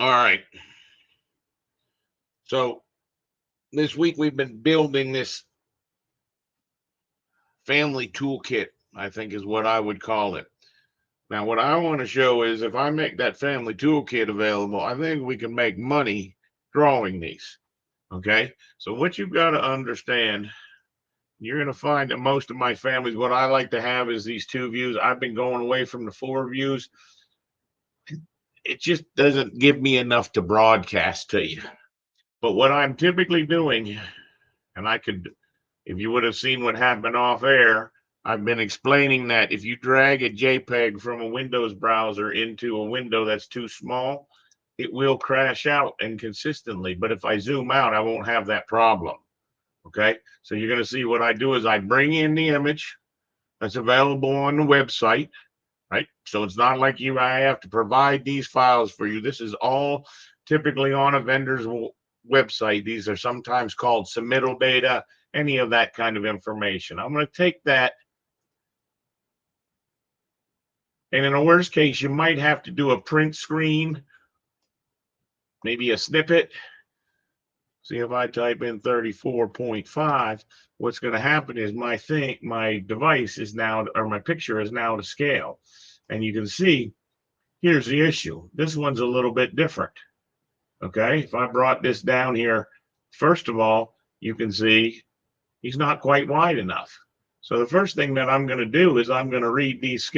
All right. So this week we've been building this family toolkit, I think is what I would call it. Now, what I want to show is if I make that family toolkit available, I think we can make money drawing these. Okay. So, what you've got to understand, you're going to find that most of my families, what I like to have is these two views. I've been going away from the four views. It just doesn't give me enough to broadcast to you. But what I'm typically doing, and I could, if you would have seen what happened off air, I've been explaining that if you drag a JPEG from a Windows browser into a window that's too small, it will crash out inconsistently. But if I zoom out, I won't have that problem. Okay. So you're going to see what I do is I bring in the image that's available on the website, right? So it's not like I have to provide these files for you. This is all typically on a vendor's website. These are sometimes called submittal data, any of that kind of information. I'm going to take that, and in a worst case, you might have to do a print screen, maybe a snippet. See, if I type in 34.5, what's going to happen is my device is now, or my picture is now to scale. And you can see, here's the issue. This one's a little bit different. Okay, if I brought this down here, first of all, you can see he's not quite wide enough. So the first thing that I'm going to do is I'm going to read these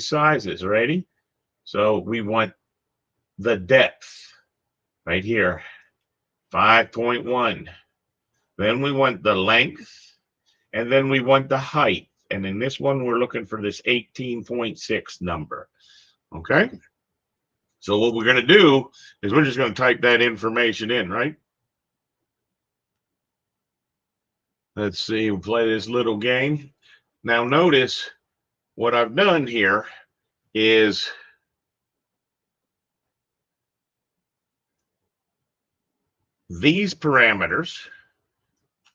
sizes. Ready? So we want the depth right here, 5.1. Then we want the length, and then we want the height. And in this one, we're looking for this 18.6 number. Okay. So what we're going to do is we're just going to type that information in, right? Let's see, we'll play this little game. Now notice what I've done here is these parameters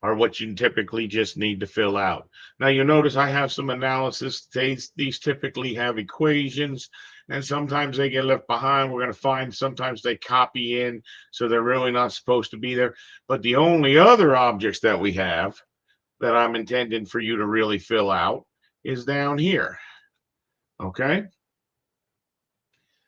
are what you typically just need to fill out. Now you'll notice I have some analysis. These typically have equations, and sometimes they get left behind. We're going to find sometimes they copy in, so they're really not supposed to be there. But the only other objects that we have that I'm intending for you to really fill out is down here. Okay.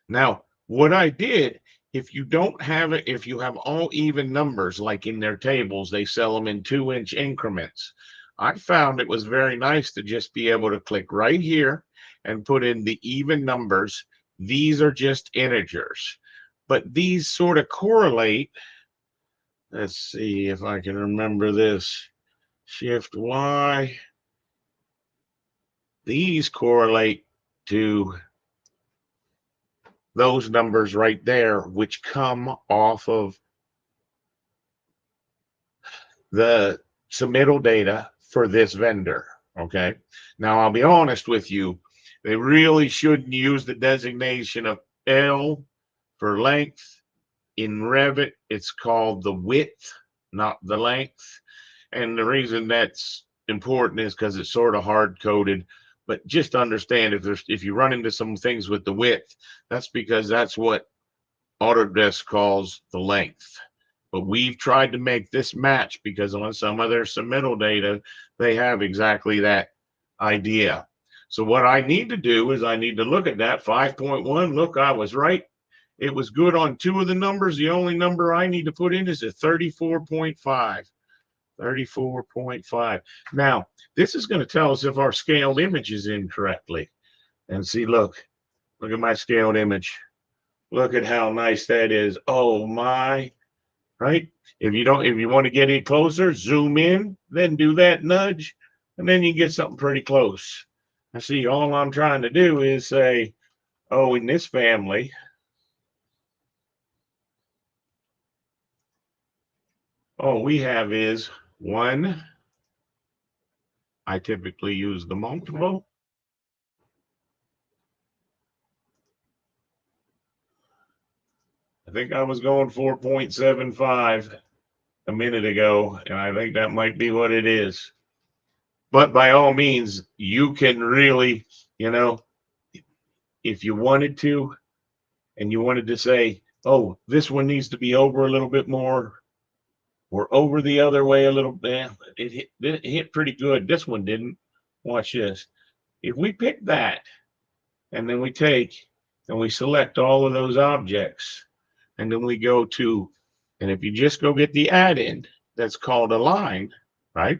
Now, what I did, if you don't have it, if you have all even numbers, like in their tables, they sell them in 2-inch increments. I found it was very nice to just be able to click right here and put in the even numbers. These are just integers, but these sort of correlate. Let's see if I can remember this. Shift Y. These correlate to those numbers right there, which come off of the submittal data for this vendor. Okay. Now, I'll be honest with you, they really shouldn't use the designation of L for length. In Revit, it's called the width, not the length. And the reason that's important is because it's sort of hard coded. But just understand if you run into some things with the width, that's because that's what Autodesk calls the length. But we've tried to make this match because on some of their submittal data, they have exactly that idea. So what I need to do is I need to look at that 5.1. Look, I was right. It was good on two of the numbers. The only number I need to put in is a 34.5. 34.5. Now, this is going to tell us if our scaled image is incorrectly. And see, look at my scaled image. Look at how nice that is. Oh my, right? If you want to get it closer, zoom in, then do that nudge, and then you get something pretty close. I see all I'm trying to do is say, oh, in this family, all we have is one. I typically use the multiple. I think I was going 4.75 a minute ago, and I think that might be what it is. But by all means, you can really, you know, if you wanted to, and you wanted to say, Oh, this one needs to be over a little bit more, or over the other way a little bit. It hit pretty good. This one didn't. Watch this. If we pick that, and then we take and we select all of those objects, and then we go to, and if you just go get the add-in that's called align, right?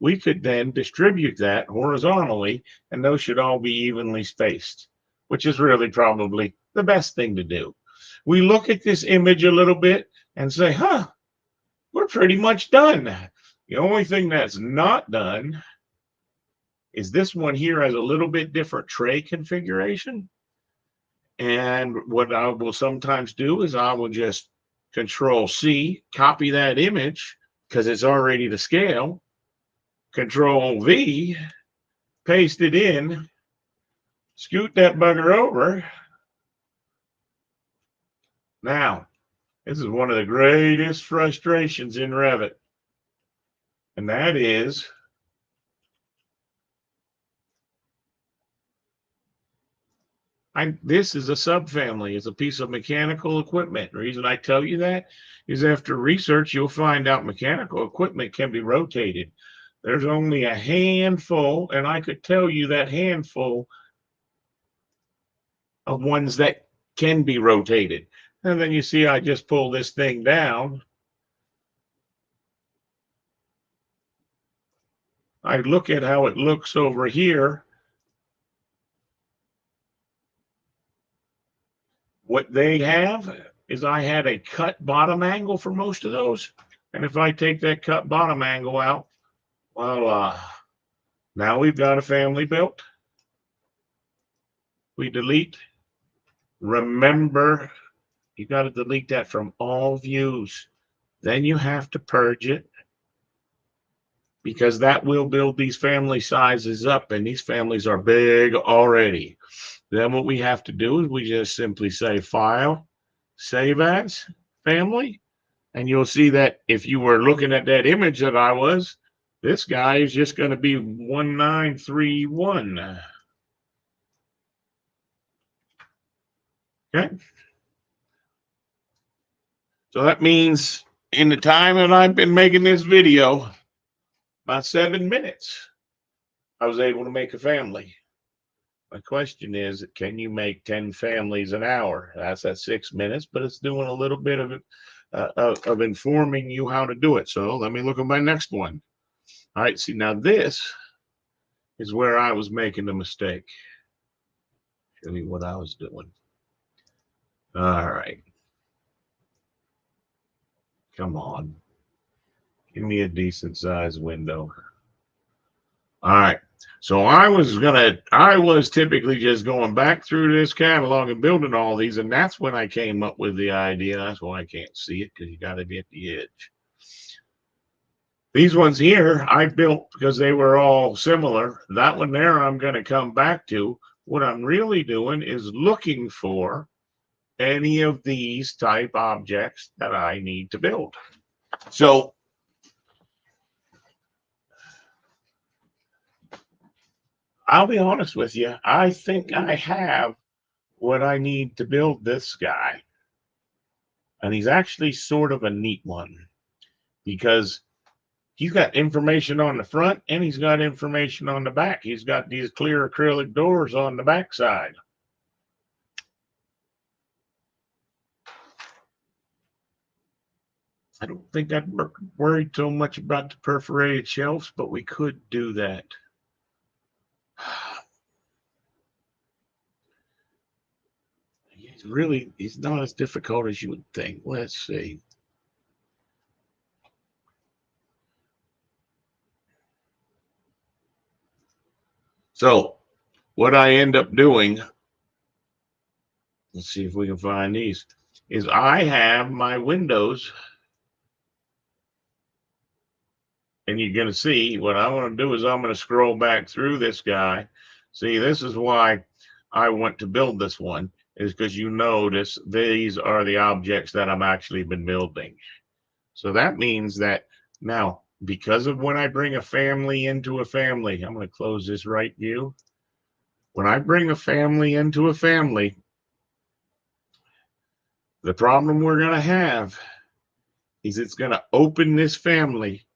We could then distribute that horizontally, and those should all be evenly spaced, which is really probably the best thing to do. We look at this image a little bit and say, huh, we're pretty much done. The only thing that's not done is this one here has a little bit different tray configuration. And what I will sometimes do is I will just Control C, copy that image because it's already to scale. Control V, paste it in, scoot that bugger over. Now, this is one of the greatest frustrations in Revit, and that is this is a subfamily. It's a piece of mechanical equipment. The reason I tell you that is after research, you'll find out mechanical equipment can be rotated. There's only a handful, and I could tell you that handful of ones that can be rotated. And then you see I just pull this thing down. I look at how it looks over here. What they have is I had a cut bottom angle for most of those. And if I take that cut bottom angle out, well, now we've got a family built. We delete. Remember, you got to delete that from all views. Then you have to purge it because that will build these family sizes up, and these families are big already. Then what we have to do is we just simply say File, Save As, Family, and you'll see that if you were looking at that image that I was, this guy is just going to be 1931. Okay. So that means in the time that I've been making this video, about 7 minutes, I was able to make a family. My question is, can you make 10 families an hour? That's at 6 minutes, but it's doing a little bit of informing you how to do it. So let me look at my next one. All right, see, now this is where I was making the mistake. Show you what I was doing. All right. Come on. Give me a decent sized window. All right. So I was typically just going back through this catalog and building all these, and that's when I came up with the idea. That's why I can't see it, because you got to be at the edge. These ones here I built because they were all similar. That one there I'm going to come back to. What I'm really doing is looking for any of these type objects that I need to build. So I'll be honest with you. I think I have what I need to build this guy. And he's actually sort of a neat one because he's got information on the front and he's got information on the back. He's got these clear acrylic doors on the back side. I don't think I'd worry too much about the perforated shelves, but we could do that. He's not as difficult as you would think. Let's see. So what I end up doing, let's see if we can find these, is I have my windows, and you're going to see what I want to do is I'm going to scroll back through this guy. See, this is why I want to build this one, is because you notice these are the objects that I'm actually been building. So that means that now, because of when I bring a family into a family, I'm going to close this right view. When I bring a family into a family, The problem we're going to have is it's going to open this family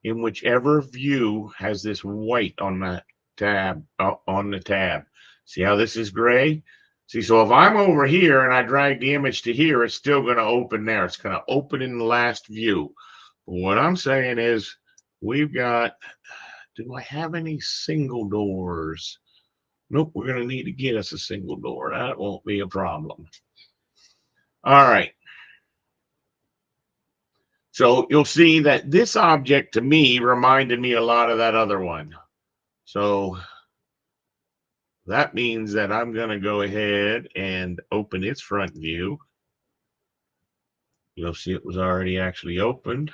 in whichever view has this white on the tab, on the tab. See how this is gray? See, so if I'm over here and I drag the image to here, it's still going to open there. It's going to open in the last view. But what I'm saying is we've got, do I have any single doors? Nope, we're going to need to get us a single door. That won't be a problem. All right. So you'll see that this object to me reminded me a lot of that other one. So that means that I'm going to go ahead and open its front view. You'll see it was already actually opened,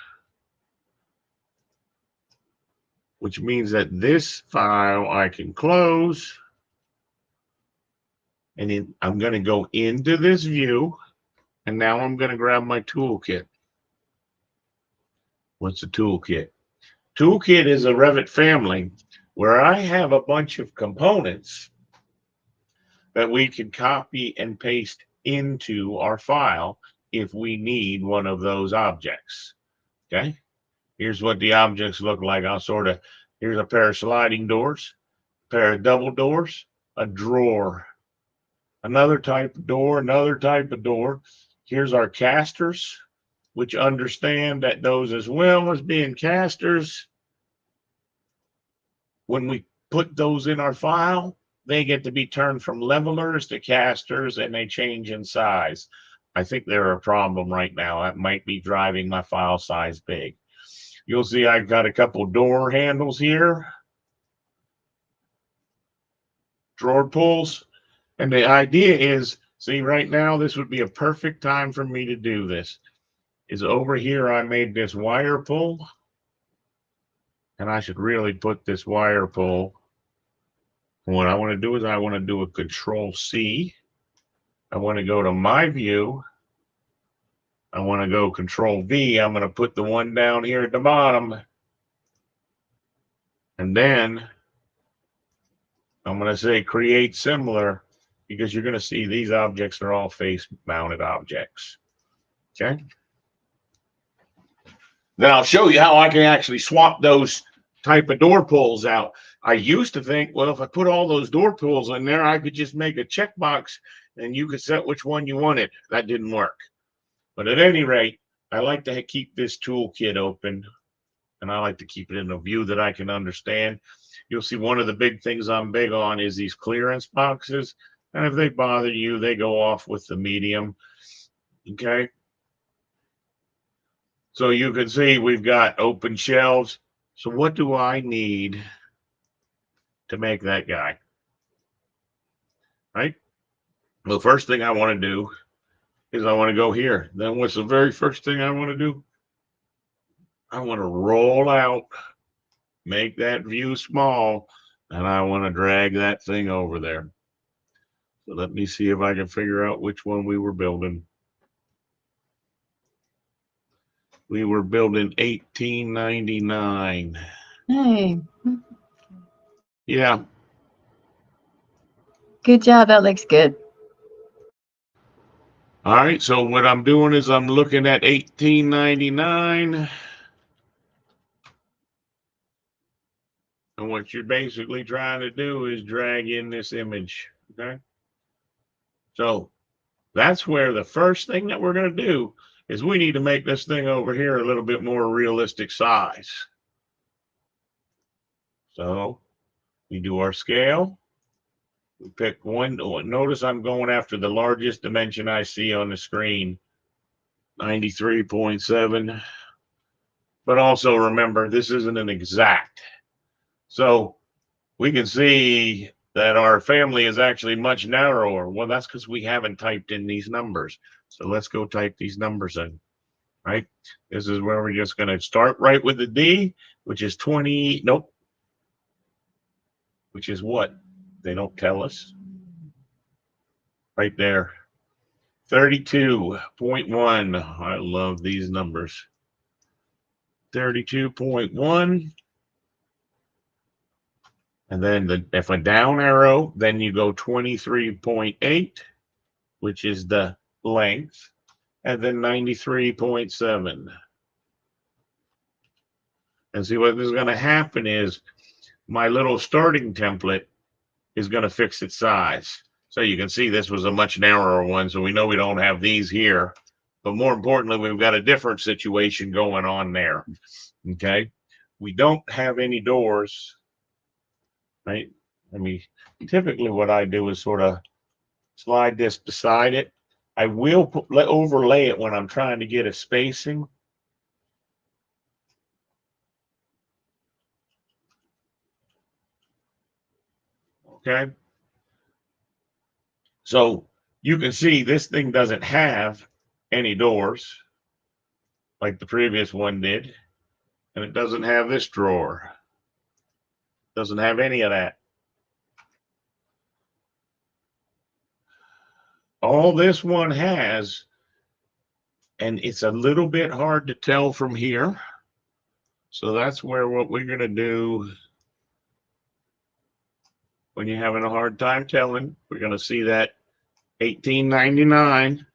which means that this file I can close. And then I'm going to go into this view. And now I'm going to grab my toolkit. What's a toolkit? Toolkit is a Revit family where I have a bunch of components that we can copy and paste into our file if we need one of those objects. Okay, here's what the objects look like. Here's a pair of sliding doors, a pair of double doors, a drawer, another type of door, another type of door. Here's our casters, which understand that those, as well as being casters, when we put those in our file, they get to be turned from levelers to casters, and they change in size. I think they're a problem right now. That might be driving my file size big. You'll see I've got a couple door handles here, drawer pulls, and the idea is, see, right now this would be a perfect time for me to do this. Is over here I made this wire pull, and I should really put this wire pull. What I want to do is I want to do a Control C. I want to go to my view. I want to go Control V. I'm going to put the one down here at the bottom. And then I'm going to say create similar, because you're going to see these objects are all face mounted objects. Okay. Then I'll show you how I can actually swap those type of door pulls out. I used to think, well, if I put all those door pulls in there, I could just make a checkbox and you could set which one you wanted. That didn't work. But at any rate, I like to keep this toolkit open, and I like to keep it in a view that I can understand. You'll see one of the big things I'm big on is these clearance boxes. And if they bother you, they go off with the medium. Okay. So you can see we've got open shelves. So what do I need to make that guy? Right? The first thing I want to do is I want to go here. Then what's the very first thing I want to do? I want to roll out, make that view small, and I want to drag that thing over there. So let me see if I can figure out which one we were building. We were building 1899. Hey. Yeah. Good job. That looks good. All right. So what I'm doing is I'm looking at 1899. And what you're basically trying to do is drag in this image. Okay. So that's where the first thing that we're going to do is we need to make this thing over here a little bit more realistic size. So we do our scale. We pick one. Notice I'm going after the largest dimension I see on the screen, 93.7. But also remember, this isn't an exact. So we can see that our family is actually much narrower. Well, that's because we haven't typed in these numbers. So let's go type these numbers in, right? This is where we're just going to start right with the D, which is 20. Nope. Which is what? They don't tell us. Right there. 32.1. I love these numbers. 32.1. And then if a down arrow, then you go 23.8, which is the length. and then 93.7. And see what is going to happen is my little starting template is going to fix its size. So you can see this was a much narrower one. So we know we don't have these here. But more importantly, we've got a different situation going on there. Okay. We don't have any doors, right? I mean, typically what I do is sort of slide this beside it. I will overlay it when I'm trying to get a spacing. Okay. So you can see this thing doesn't have any doors like the previous one did. And it doesn't have this drawer. Doesn't have any of that. All this one has, and it's a little bit hard to tell from here. So that's where what we're going to do when you're having a hard time telling, we're going to see that $18.99.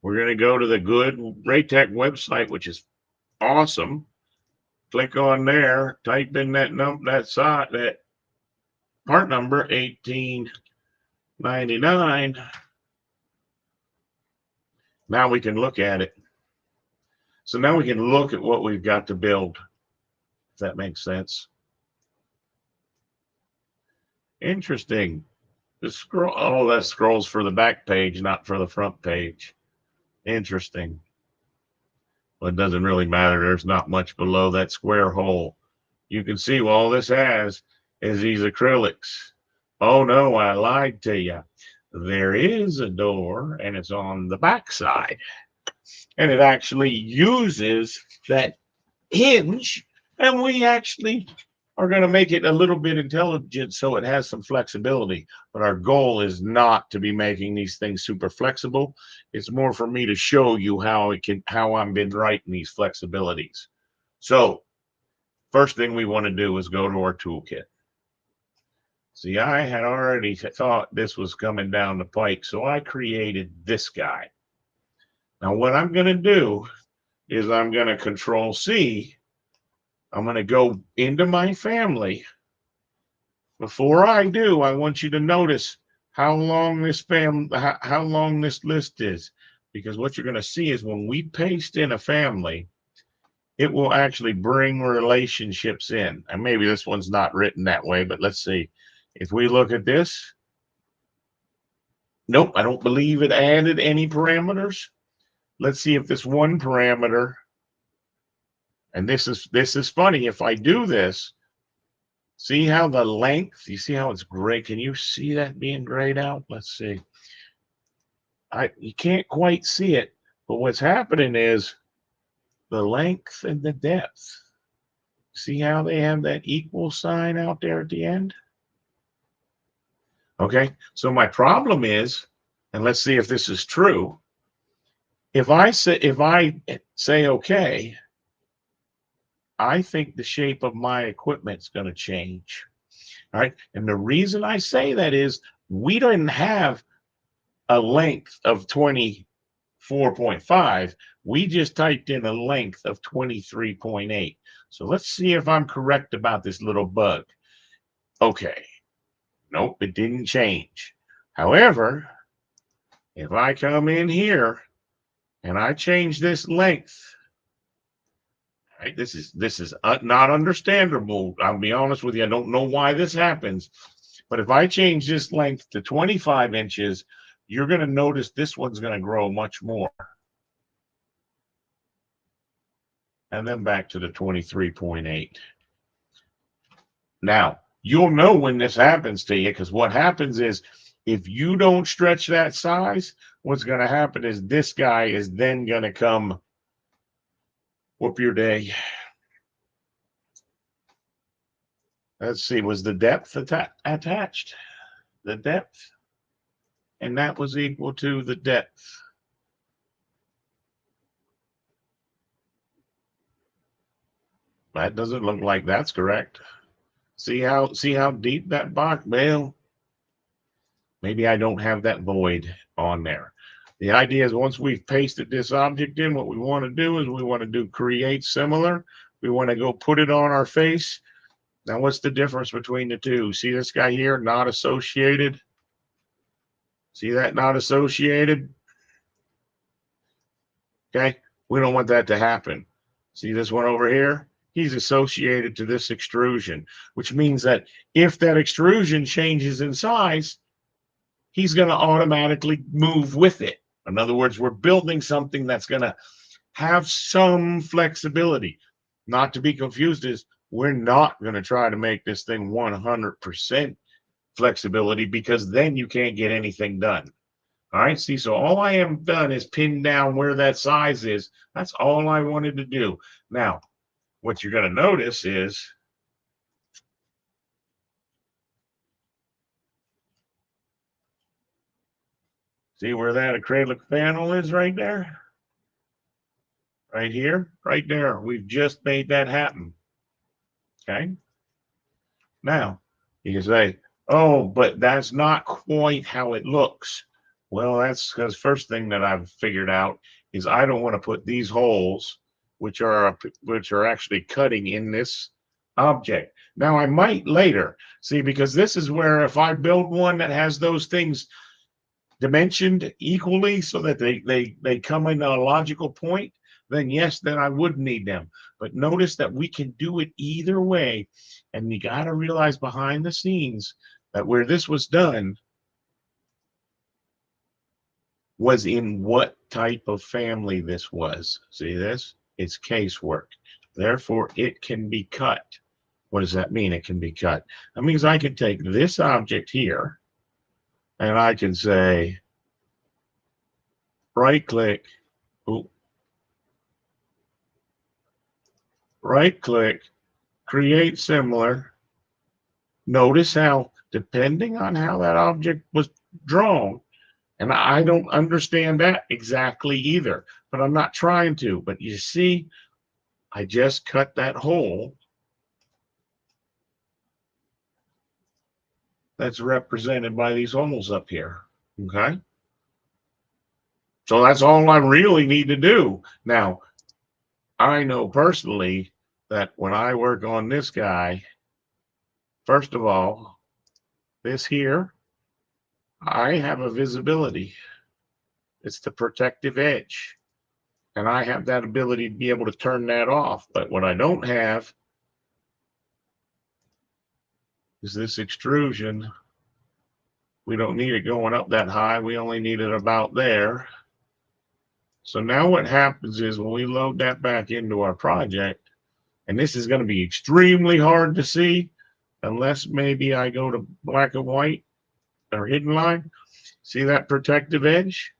We're going to go to the Good Raytech website, which is awesome. Click on there, type in that part number $18.99. Now we can look at it. So now we can look at what we've got to build, if that makes sense. Interesting. The scroll, oh, that scrolls for the back page, not for the front page. Interesting. Well, it doesn't really matter. There's not much below that square hole. You can see all this has is these acrylics. Oh no, I lied to you. There is a door and it's on the back side. And it actually uses that hinge, and we actually are going to make it a little bit intelligent so it has some flexibility. But our goal is not to be making these things super flexible. It's more for me to show you how I've been writing these flexibilities. So first thing we want to do is go to our toolkit. See, I had already thought this was coming down the pike, so I created this guy. Now what I'm going to do is I'm going to Control C. I'm going to go into my family. Before I do, I want you to notice how long this list is, because what you're going to see is when we paste in a family, it will actually bring relationships in. And maybe this one's not written that way, but let's see. If we look at this, nope, I don't believe it added any parameters. Let's see if this one parameter, and this is funny. If I do this, see how the length, you see how it's gray? Can you see that being grayed out? Let's see. You can't quite see it, but what's happening is the length and the depth. See how they have that equal sign out there at the end? Okay, so my problem is, and let's see if this is true. If I say okay, I think the shape of my equipment's going to change. All right. And the reason I say that is we didn't have a length of 24.5. We just typed in a length of 23.8. So let's see if I'm correct about this little bug. Okay. Nope, it didn't change. However, if I come in here and I change this length, right, this is not understandable. I'll be honest with you. I don't know why this happens. But if I change this length to 25 inches, you're going to notice this one's going to grow much more. And then back to the 23.8. Now, you'll know when this happens to you, because what happens is if you don't stretch that size, what's going to happen is this guy is then going to come whoop your day. Let's see, was the depth attached? The depth? And that was equal to the depth. That doesn't look like that's correct. See how deep that box? Well, maybe I don't have that void on there. The idea is once we've pasted this object in, what we want to do is we want to do create similar. We want to go put it on our face. Now, what's the difference between the two? See this guy here, not associated? See that, not associated? Okay, we don't want that to happen. See this one over here? He's associated to this extrusion, which means that if that extrusion changes in size, he's going to automatically move with it. In other words, we're building something that's going to have some flexibility. Not to be confused is we're not going to try to make this thing 100% flexibility, because then you can't get anything done. All right, see, so all I have done is pin down where that size is. That's all I wanted to do. Now, what you're going to notice is see where that acrylic panel is right there? Right here, right there. We've just made that happen. Okay. Now, you can say, oh, but that's not quite how it looks. Well, that's because first thing that I've figured out is I don't want to put these holes, which are actually cutting in this object. Now, I might later, see, because this is where if I build one that has those things dimensioned equally so that they come in a logical point, then yes, then I would need them. But notice that we can do it either way. And you got to realize behind the scenes that where this was done was in what type of family this was. See this? It's casework. Therefore, it can be cut. What does that mean? It can be cut. That means I can take this object here and I can say, right click, right click, create similar. Notice how, depending on how that object was drawn, and I don't understand that exactly either, but I'm not trying to. But you see, I just cut that hole that's represented by these holes up here. Okay. So that's all I really need to do. Now, I know personally that when I work on this guy, first of all, this here, I have a visibility. It's the protective edge. And I have that ability to be able to turn that off. But what I don't have is this extrusion. We don't need it going up that high. We only need it about there. So now what happens is when we load that back into our project, and this is going to be extremely hard to see unless maybe I go to black and white or hidden line. See that protective edge?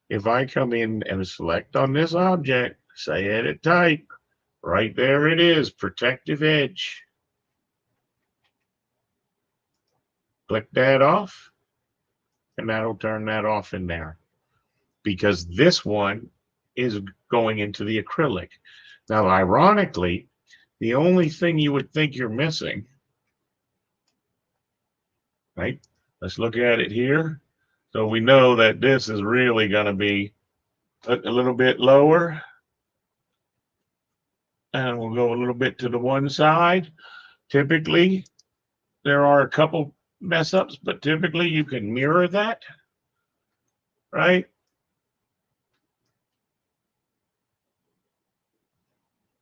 If I come in and select on this object, say edit type, right there it is, protective edge. Click that off, and that'll turn that off in there, because this one is going into the acrylic. Now, ironically, the only thing you would think you're missing, right? Let's look at it here. So we know that this is really going to be a little bit lower. And we'll go a little bit to the one side. Typically, there are a couple mess ups, but typically you can mirror that, right?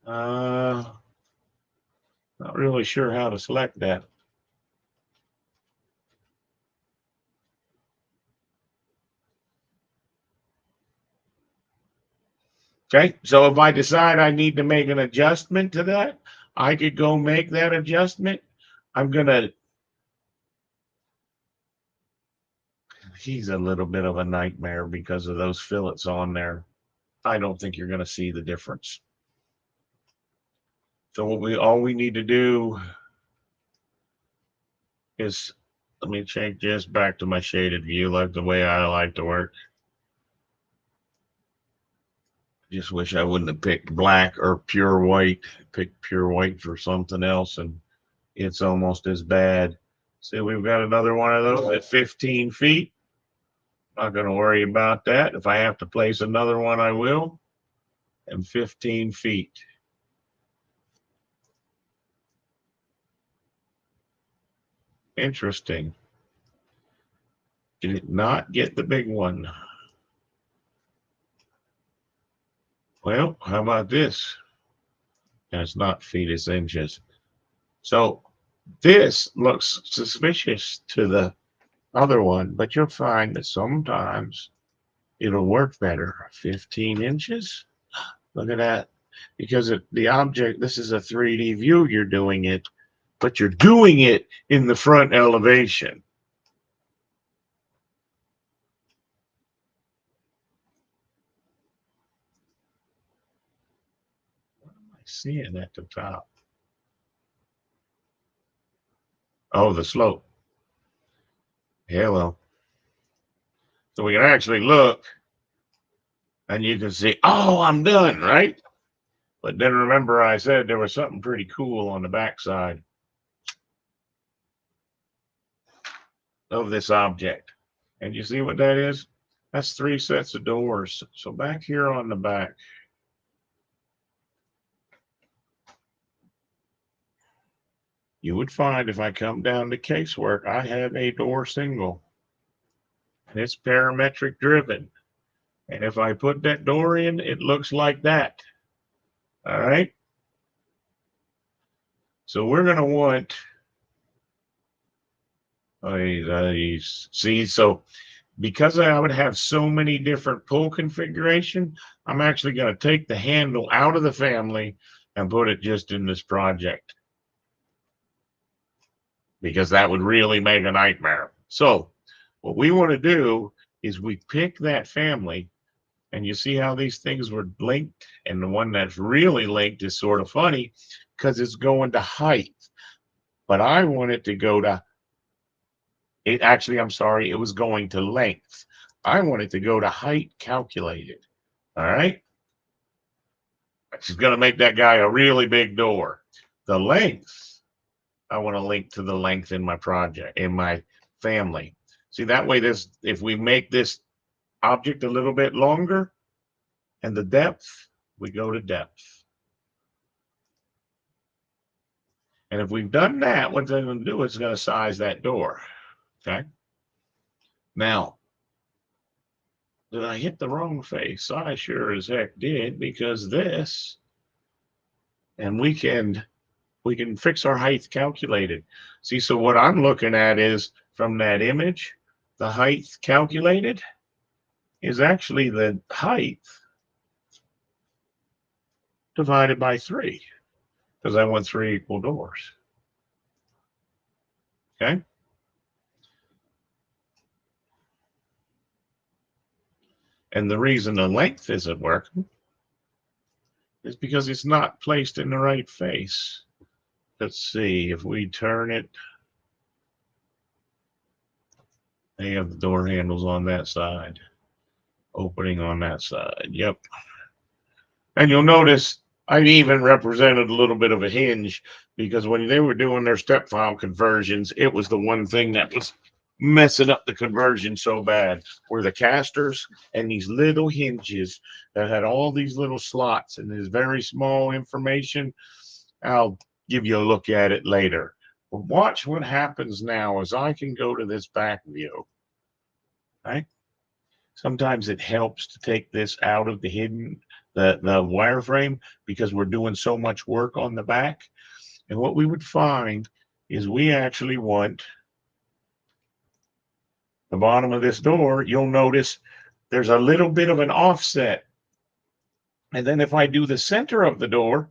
Not really sure how to select that. Okay, so if I decide I need to make an adjustment to that, I could go make that adjustment. He's a little bit of a nightmare because of those fillets on there. I don't think you're going to see the difference. So all we need to do is, let me change this back to my shaded view, like the way I like to work. Just wish I wouldn't have picked black or pure white. Picked pure white for something else, and it's almost as bad. See, we've got another one of those at 15 feet. Not going to worry about that. If I have to place another one, I will. And 15 feet. Interesting. Did not get the big one. Well, how about this? And it's not feet, it's inches. So this looks suspicious to the other one, but you'll find that sometimes it'll work better. 15 inches. Look at that. Because the object, this is a 3D view, you're doing it, but you're doing it in the front elevation. What am I seeing at the top? Oh, the slope. Yeah, well. So we can actually look and you can see, oh, I'm done, right? But then remember I said there was something pretty cool on the backside of this object. And you see what that is? That's 3 sets of doors. So back here on the back, you would find if I come down to casework, I have a door single. And it's parametric driven. And if I put that door in, it looks like that. All right. So we're going to want see, so because I would have so many different pull configuration, I'm actually going to take the handle out of the family and put it just in this project, because that would really make a nightmare. So what we want to do is we pick that family, and you see how these things were linked, and the one that's really linked is sort of funny because it's going to height, but I want it to go to it. Actually, I'm sorry, it was going to length. I want it to go to height calculated. All right. She's going to make that guy a really big door. The length, I want to link to the length in my project, in my family. See, that way, this, if we make this object a little bit longer, and the depth, we go to depth. And if we've done that, what they're going to do is going to size that door. Okay. Now, did I hit the wrong face? I sure as heck did, because this, and we can fix our height calculated. See, so what I'm looking at is from that image, the height calculated is actually the height divided by 3, because I want 3 equal doors. Okay. And the reason the length isn't working is because it's not placed in the right face. Let's see if we turn it. They have the door handles on that side, opening on that side. Yep. And you'll notice I even represented a little bit of a hinge, because when they were doing their step file conversions, it was the one thing that was messing up the conversion so bad, were the casters and these little hinges that had all these little slots and this very small information. I'll give you a look at it later. But watch what happens now as I can go to this back view. Right? Sometimes it helps to take this out of the hidden, the wireframe, because we're doing so much work on the back. And what we would find is we actually want the bottom of this door. You'll notice there's a little bit of an offset. And then if I do the center of the door,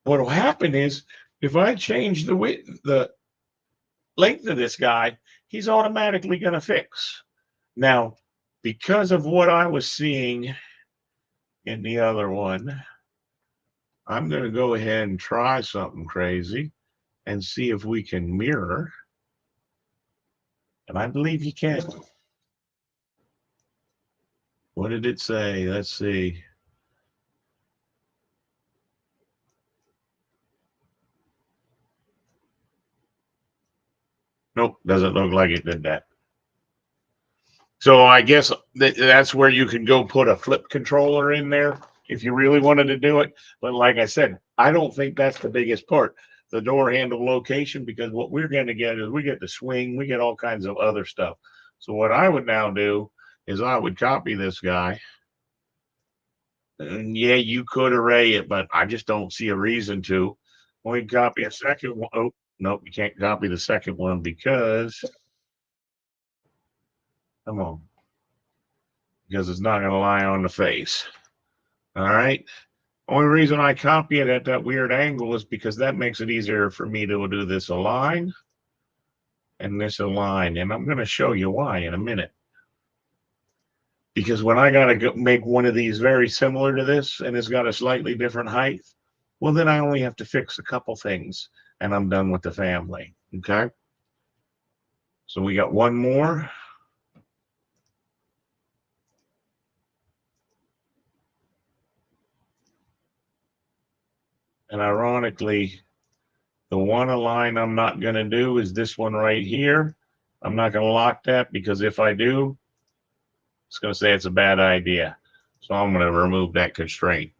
what will happen is if I change the width, the length of this guy, he's automatically going to fix. Now, because of what I was seeing in the other one, I'm going to go ahead and try something crazy and see if we can mirror. And I believe you can. What did it say? Let's see. Nope, doesn't look like it did that. So I guess that's where you can go put a flip controller in there if you really wanted to do it. But like I said, I don't think that's the biggest part, the door handle location, because what we're going to get is we get the swing, we get all kinds of other stuff. So what I would now do is I would copy this guy. And yeah, you could array it, but I just don't see a reason to. We can copy a second one. Oh, nope, you can't copy the second one because, come on, because it's not going to lie on the face. All right. Only reason I copy it at that weird angle is because that makes it easier for me to do this align and this align. And I'm going to show you why in a minute. Because when I got to make one of these very similar to this and it's got a slightly different height, well, then I only have to fix a couple things and I'm done with the family. Okay. So we got one more. And ironically, the one align I'm not going to do is this one right here. I'm not going to lock that because if I do, it's going to say it's a bad idea. So I'm going to remove that constraint.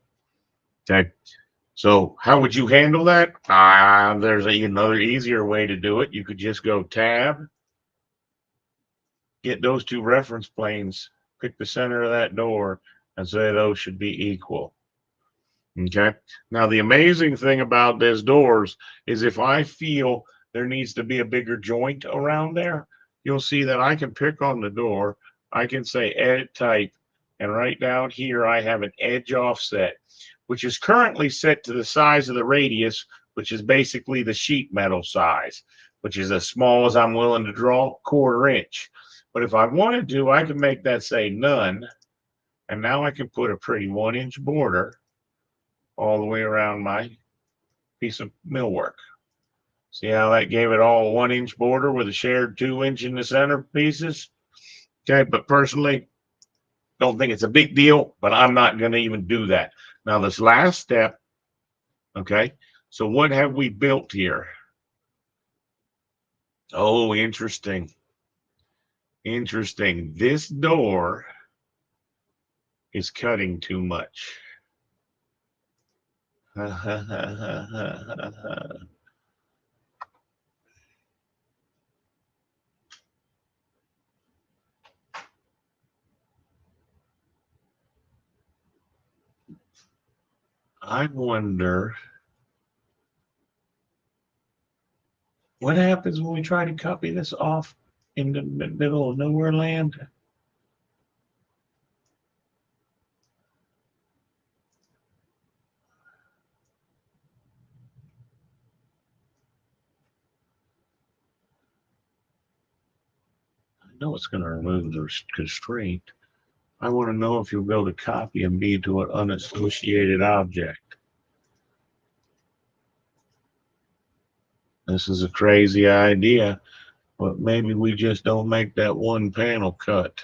Okay. So how would you handle that? There's another easier way to do it. You could just go tab, get those two reference planes, pick the center of that door, and say those should be equal. Okay. Now, the amazing thing about these doors is if I feel there needs to be a bigger joint around there, you'll see that I can pick on the door. I can say edit type. And right down here, I have an edge offset, which is currently set to the size of the radius, which is basically the sheet metal size, which is as small as I'm willing to draw, 1/4 inch. But if I wanted to, I can make that say none. And now I can put a pretty 1-inch border all the way around my piece of millwork. See how that gave it all a 1-inch border with a shared 2-inch in the center pieces? Okay, but personally, don't think it's a big deal, but I'm not going to even do that. Now, this last step, okay, so what have we built here? Oh, interesting. Interesting. This door is cutting too much. I wonder what happens when we try to copy this off in the middle of nowhere land. I know it's going to remove the constraint. I want to know if you'll be able to copy and be to an unassociated object. This is a crazy idea, but maybe we just don't make that one panel cut.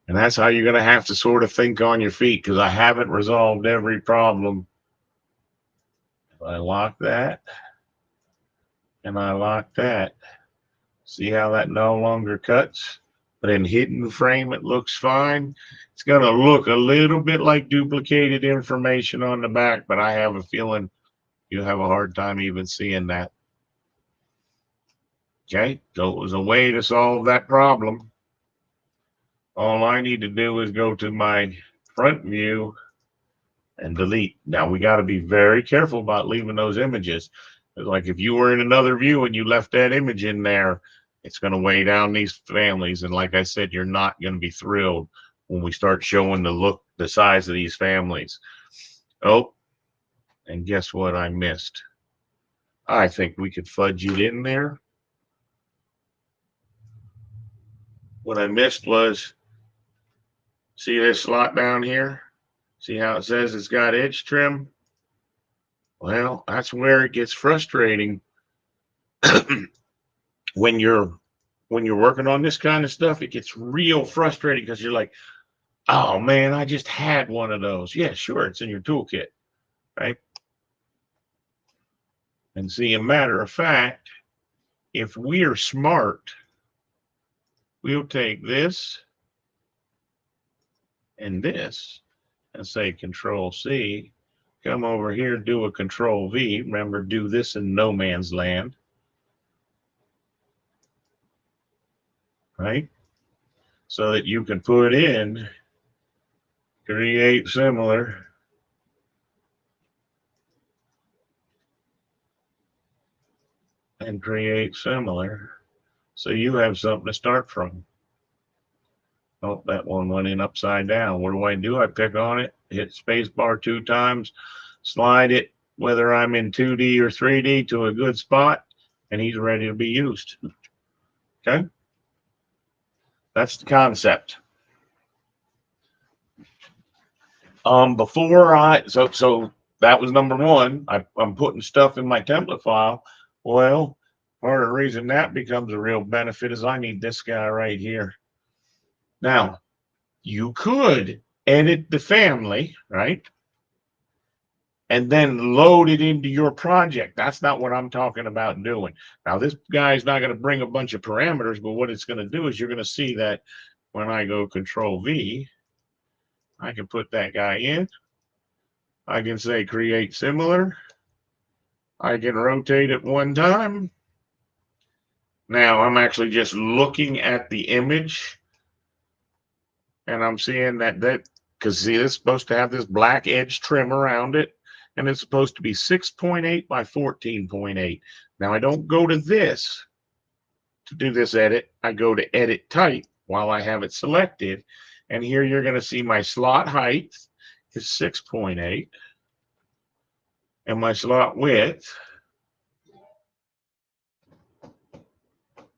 And that's how you're going to have to sort of think on your feet because I haven't resolved every problem. If I lock that and I lock that, see how that no longer cuts? But in hidden frame, it looks fine. It's going to look a little bit like duplicated information on the back, but I have a feeling you'll have a hard time even seeing that. Okay, so it was a way to solve that problem. All I need to do is go to my front view and delete. Now we got to be very careful about leaving those images. Like if you were in another view and you left that image in there, it's going to weigh down these families. And like I said, you're not going to be thrilled when we start showing the size of these families. Oh, and guess what I missed? I think we could fudge it in there. What I missed was, see this slot down here? See how it says it's got edge trim? Well, that's where it gets frustrating when you're working on this kind of stuff. It gets real frustrating because you're like, oh man, I just had one of those. Yeah, sure, it's in your toolkit, right? And see, a matter of fact, if we are smart, we'll take this and this and say Control C. Come over here, do a Control V. Remember, do this in no man's land. Right? So that you can put in create similar. And create similar. So you have something to start from. Oh, that one went in upside down. What do? I pick on it, hit space bar 2 times, slide it, whether I'm in 2D or 3D, to a good spot, and he's ready to be used. Okay? That's the concept. So that was number one. I'm putting stuff in my template file. Well, part of the reason that becomes a real benefit is I need this guy right here. Now, you could edit the family, right? And then load it into your project. That's not what I'm talking about doing. Now, this guy's not going to bring a bunch of parameters, but what it's going to do is you're going to see that when I go Control V, I can put that guy in. I can say create similar. I can rotate it 1 time. Now, I'm actually just looking at the image, and I'm seeing that because see, it's supposed to have this black edge trim around it, and it's supposed to be 6.8 by 14.8. Now, I don't go to this to do this edit. I go to edit type while I have it selected, and here you're going to see my slot height is 6.8, and my slot width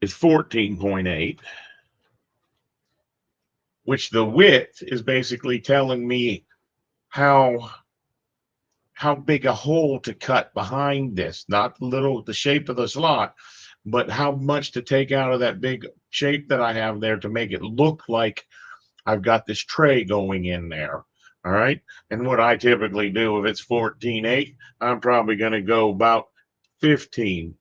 is 14.8, which the width is basically telling me how big a hole to cut behind this, not the shape of the slot, but how much to take out of that big shape that I have there to make it look like I've got this tray going in there. All right. And what I typically do, if it's 14.8, I'm probably going to go about 15.8.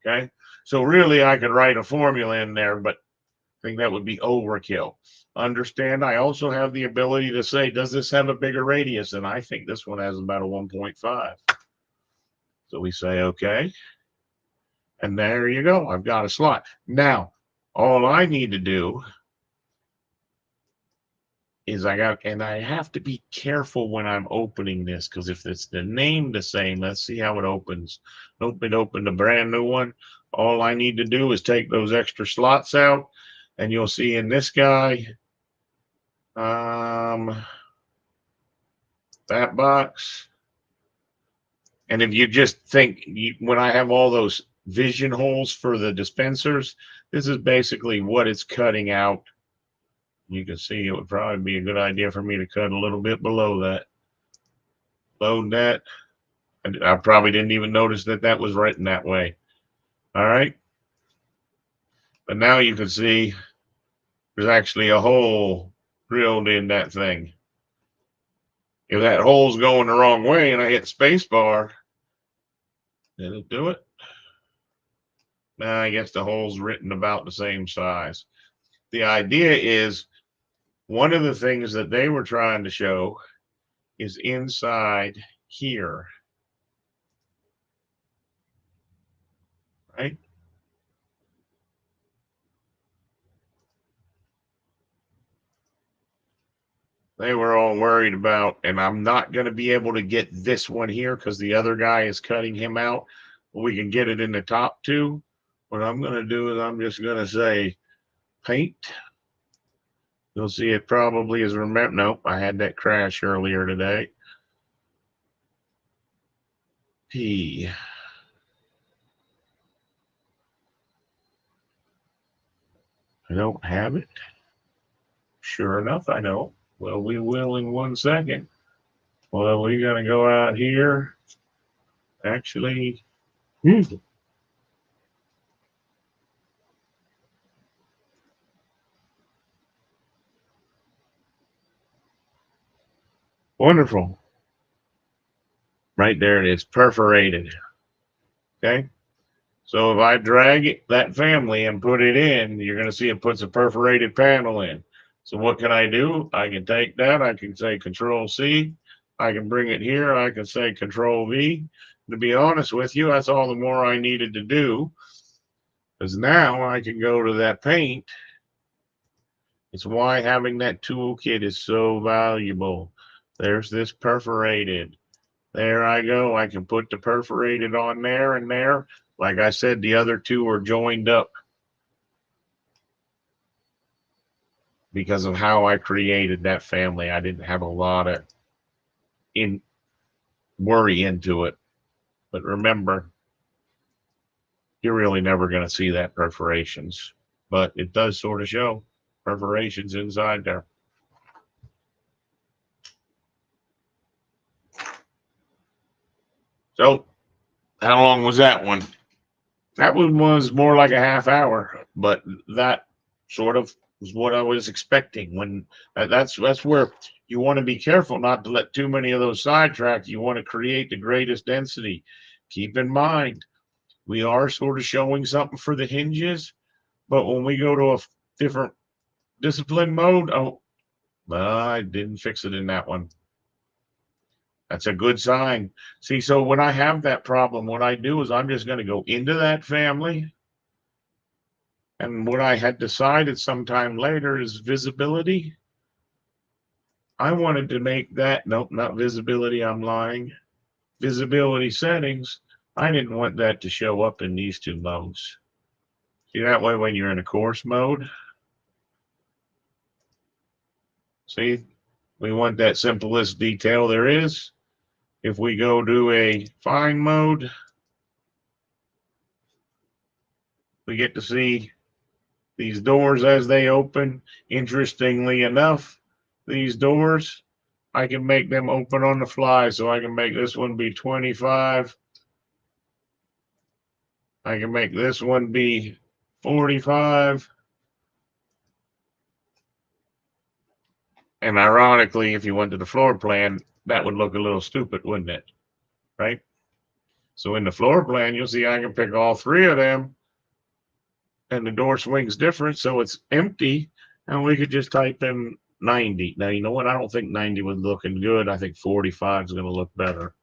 Okay. So really I could write a formula in there, but I think that would be overkill. Understand, I also have the ability to say, does this have a bigger radius? And I think this one has about a 1.5. So we say, okay. And there you go. I've got a slot. Now, all I need to do is I have to be careful when I'm opening this, because if it's the name the same, let's see how it opens. Nope, it opened a brand new one. All I need to do is take those extra slots out, and you'll see in this guy, that box. And if you just think, when I have all those vision holes for the dispensers, this is basically what it's cutting out. You can see it would probably be a good idea for me to cut a little bit below that. Load that. And I probably didn't even notice that that was written that way. All right. But now you can see there's actually a hole drilled in that thing. If that hole's going the wrong way and I hit space bar, did it do it? I guess the hole's written about the same size. The idea is, one of the things that they were trying to show is inside here. Right? They were all worried about, and I'm not going to be able to get this one here because the other guy is cutting him out. We can get it in the top 2. What I'm going to do is I'm just going to say paint. You'll see it probably is remember. Nope, I had that crash earlier today. P. I don't have it. Sure enough, I know. Well, we will in 1 second. Well, we got to go out here. Actually, wonderful. Right there it is, perforated. Okay. So if I drag that family and put it in, you're going to see it puts a perforated panel in. So what can I do? I can take that. I can say Control C. I can bring it here. I can say Control V. To be honest with you, that's all the more I needed to do. Because now I can go to that paint. It's why having that toolkit is so valuable. There's this perforated. There I go. I can put the perforated on there and there. Like I said, the other two are joined up because of how I created that family. I didn't have a lot of worry into it. But remember, you're really never going to see that perforations. But it does sort of show perforations inside there. So, how long was that one? That one was more like a half hour, but that sort of was what I was expecting. When that's where you want to be careful not to let too many of those sidetrack. You want to create the greatest density. Keep in mind, we are sort of showing something for the hinges, but when we go to a different discipline mode, oh, I didn't fix it in that one. That's a good sign. See, so when I have that problem, what I do is I'm just going to go into that family. And what I had decided sometime later is visibility. I wanted to make that, nope, not visibility, I'm lying. Visibility settings. I didn't want that to show up in these two modes. See, that way when you're in a coarse mode, see, we want that simplest detail there is. If we go to a fine mode, we get to see these doors as they open. Interestingly enough, these doors, I can make them open on the fly. So I can make this one be 25. I can make this one be 45. And ironically, if you went to the floor plan, that would look a little stupid, wouldn't it? Right? So in the floor plan, you'll see I can pick all three of them and the door swings different. So it's empty. And we could just type in 90. Now, you know what? I don't think 90 was looking good. I think 45 is going to look better.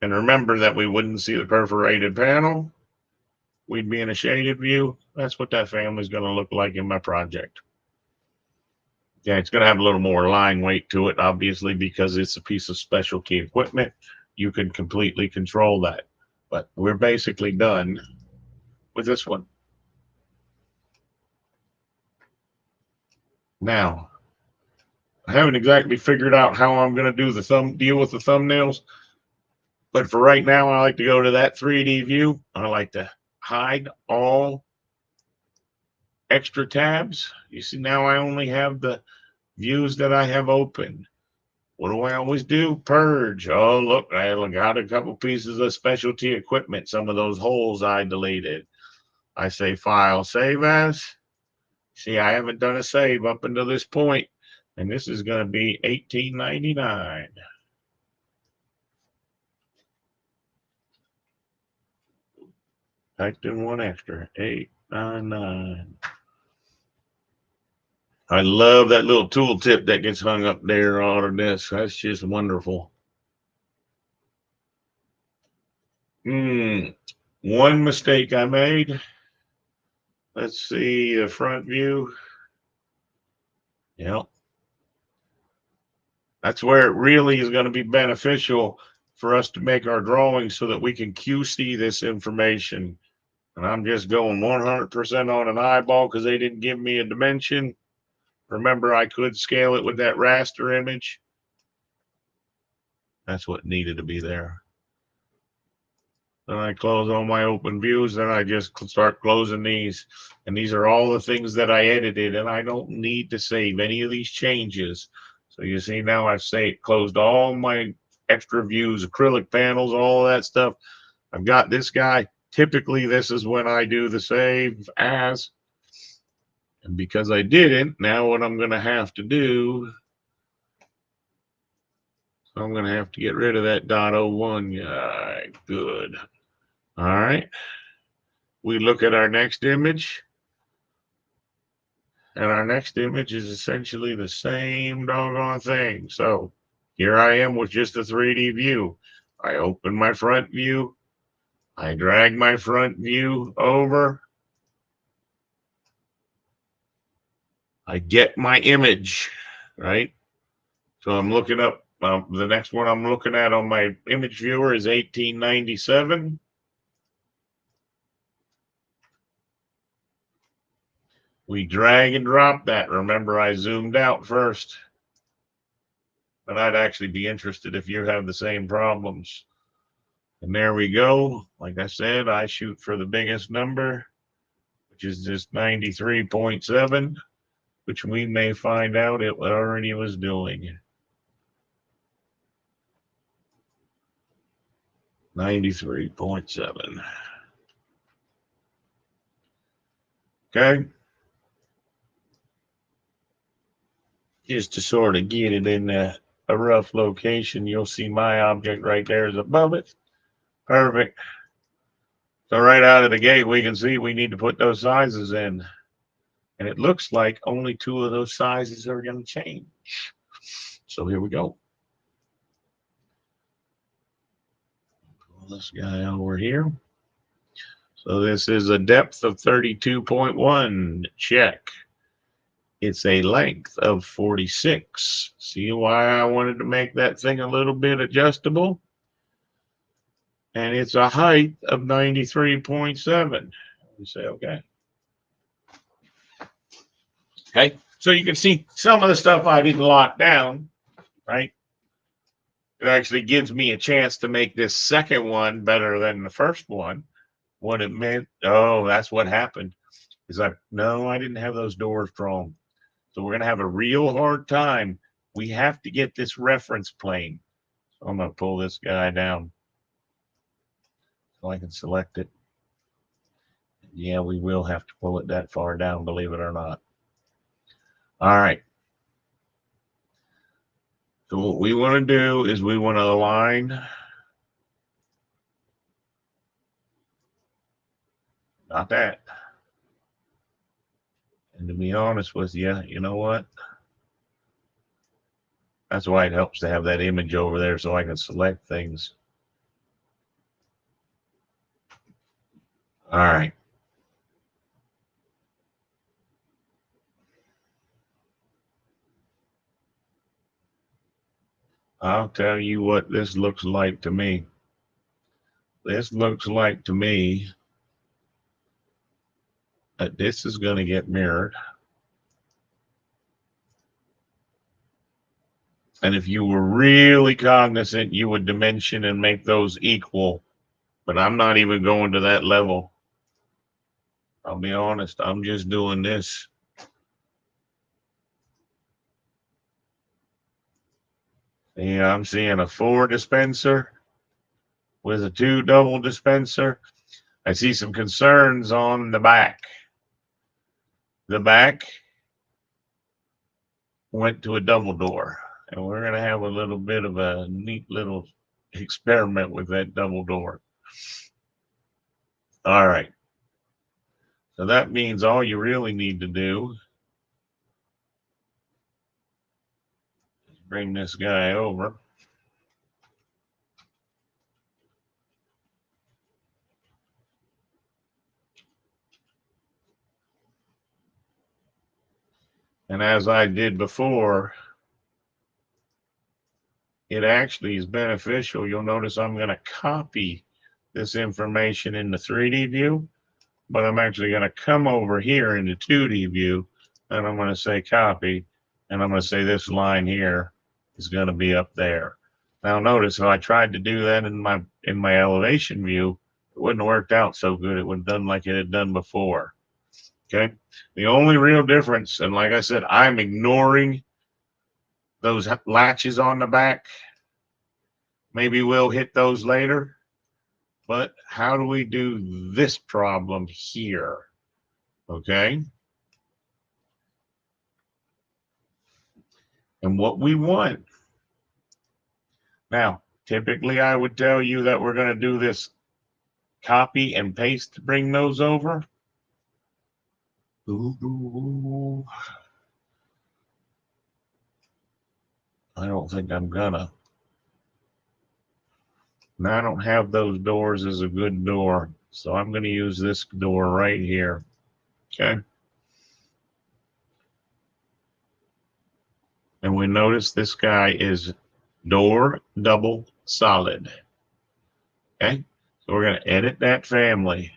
And remember that we wouldn't see the perforated panel. We'd be in a shaded view. That's what that family is going to look like in my project. Yeah, it's going to have a little more line weight to it, obviously, because it's a piece of specialty equipment. You can completely control that. But we're basically done with this one. Now, I haven't exactly figured out how I'm going to do the deal with the thumbnails. But for right now, I like to go to that 3D view. I like to hide all extra tabs. You see, now I only have the views that I have open. What do I always do? Purge. Oh, look, I got a couple pieces of specialty equipment. Some of those holes I deleted. I say File, Save As. See, I haven't done a save up until this point, and this is going to be $18.99. Typed in one extra, $8.99. I love that little tooltip that gets hung up there on Autodesk. That's just wonderful. One mistake I made. Let's see the front view. Yep. That's where it really is going to be beneficial for us to make our drawings so that we can QC this information. And I'm just going 100% on an eyeball because they didn't give me a dimension. Remember, I could scale it with that raster image. That's what needed to be there. Then I close all my open views. Then I just start closing these. And these are all the things that I edited. And I don't need to save any of these changes. So you see now I've closed all my extra views, acrylic panels, all that stuff. I've got this guy. Typically, this is when I do the save as. And because I didn't, now what I'm going to have to do. I'm going to have to get rid of that .01 guy. Good. All right. We look at our next image. And our next image is essentially the same doggone thing. So here I am with just a 3D view. I open my front view. I drag my front view over. I get my image, right? So I'm looking up, the next one I'm looking at on my image viewer is 1897. We drag and drop that. Remember, I zoomed out first. But I'd actually be interested if you have the same problems. And there we go. Like I said, I shoot for the biggest number, which is just 93.7, which we may find out it already was doing. 93.7. Okay. Just to sort of get it in a rough location, you'll see my object right there is above it. Perfect. So right out of the gate, we can see we need to put those sizes in. And it looks like only 2 of those sizes are going to change. So here we go. Pull this guy over here. So this is a depth of 32.1. Check. It's a length of 46. See why I wanted to make that thing a little bit adjustable? And it's a height of 93.7. We say, okay. Okay, so you can see some of the stuff I didn't lock down, right? It actually gives me a chance to make this second one better than the first one. What it meant, oh, that's what happened. Is I didn't have those doors drawn. So we're going to have a real hard time. We have to get this reference plane. So I'm going to pull this guy down so I can select it. Yeah, we will have to pull it that far down, believe it or not. All right. So what we want to do is we want to align. Not that. And to be honest with you, you know what? That's why it helps to have that image over there so I can select things. All right. I'll tell you what this looks like to me. This looks like to me that this is going to get mirrored. And if you were really cognizant, you would dimension and make those equal. But I'm not even going to that level. I'll be honest, I'm just doing this. Yeah, I'm seeing a 4 dispenser with a 2 double dispenser. I see some concerns on the back. The back went to a double door. And we're going to have a little bit of a neat little experiment with that double door. All right. So that means all you really need to do is bring this guy over. And as I did before, it actually is beneficial. You'll notice I'm going to copy this information in the 3D view, but I'm actually going to come over here in the 2D view, and I'm going to say copy, and I'm going to say this line here is going to be up there. Now notice if I tried to do that in my elevation view, it wouldn't have worked out so good. It would have done like it had done before. Okay. The only real difference, and like I said, I'm ignoring those latches on the back. Maybe we'll hit those later. But how do we do this problem here? Okay. And what we want Now, typically I would tell you that we're going to do this copy and paste to bring those over. Ooh. I don't think I'm gonna. Now I don't have those doors as a good door, so I'm going to use this door right here. Okay. And we notice this guy is door double solid. Okay. So we're going to edit that family.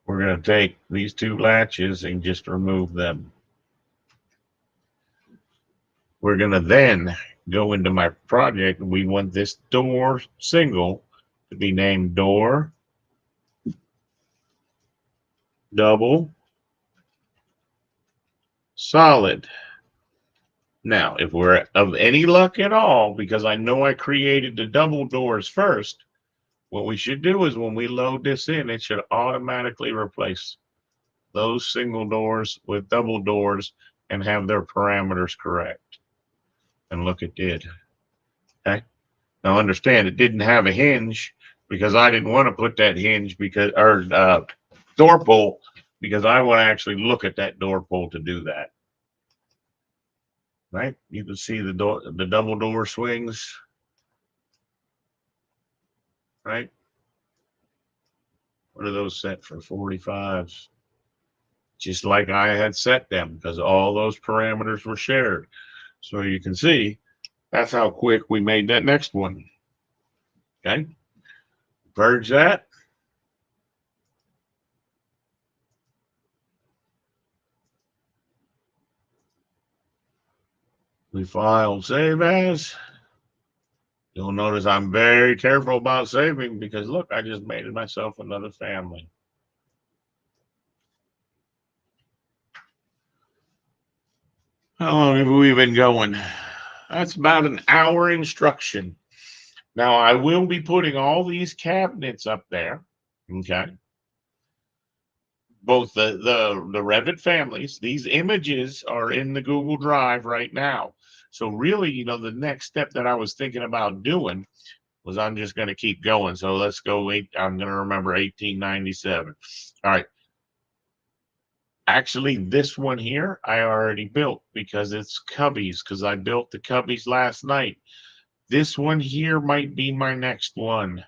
We're going to take these two latches and just remove them. We're going to then go into my project. We want this door single to be named door double solid. Now, if we're of any luck at all, because I know I created the double doors first, what we should do is when we load this in, it should automatically replace those single doors with double doors and have their parameters correct. And look, it did. Okay. Now understand, it didn't have a hinge because I didn't want to put that hinge because, or door pull, because I want to actually look at that door pull to do that. Right? You can see the door, the double door swings. Right? What are those set for? 45s. Just like I had set them because all those parameters were shared. So you can see that's how quick we made that next one. Okay. Purge that. We file save as. You'll notice I'm very careful about saving because look, I just made myself another family. How long have we been going? That's about an hour instruction. Now I will be putting all these cabinets up there. Okay. Both the Revit families, these images are in the Google Drive right now. So really, you know, the next step that I was thinking about doing was I'm just going to keep going. So let's go. I'm going to remember 1897. All right. Actually, this one here I already built because it's cubbies because I built the cubbies last night. This one here might be my next one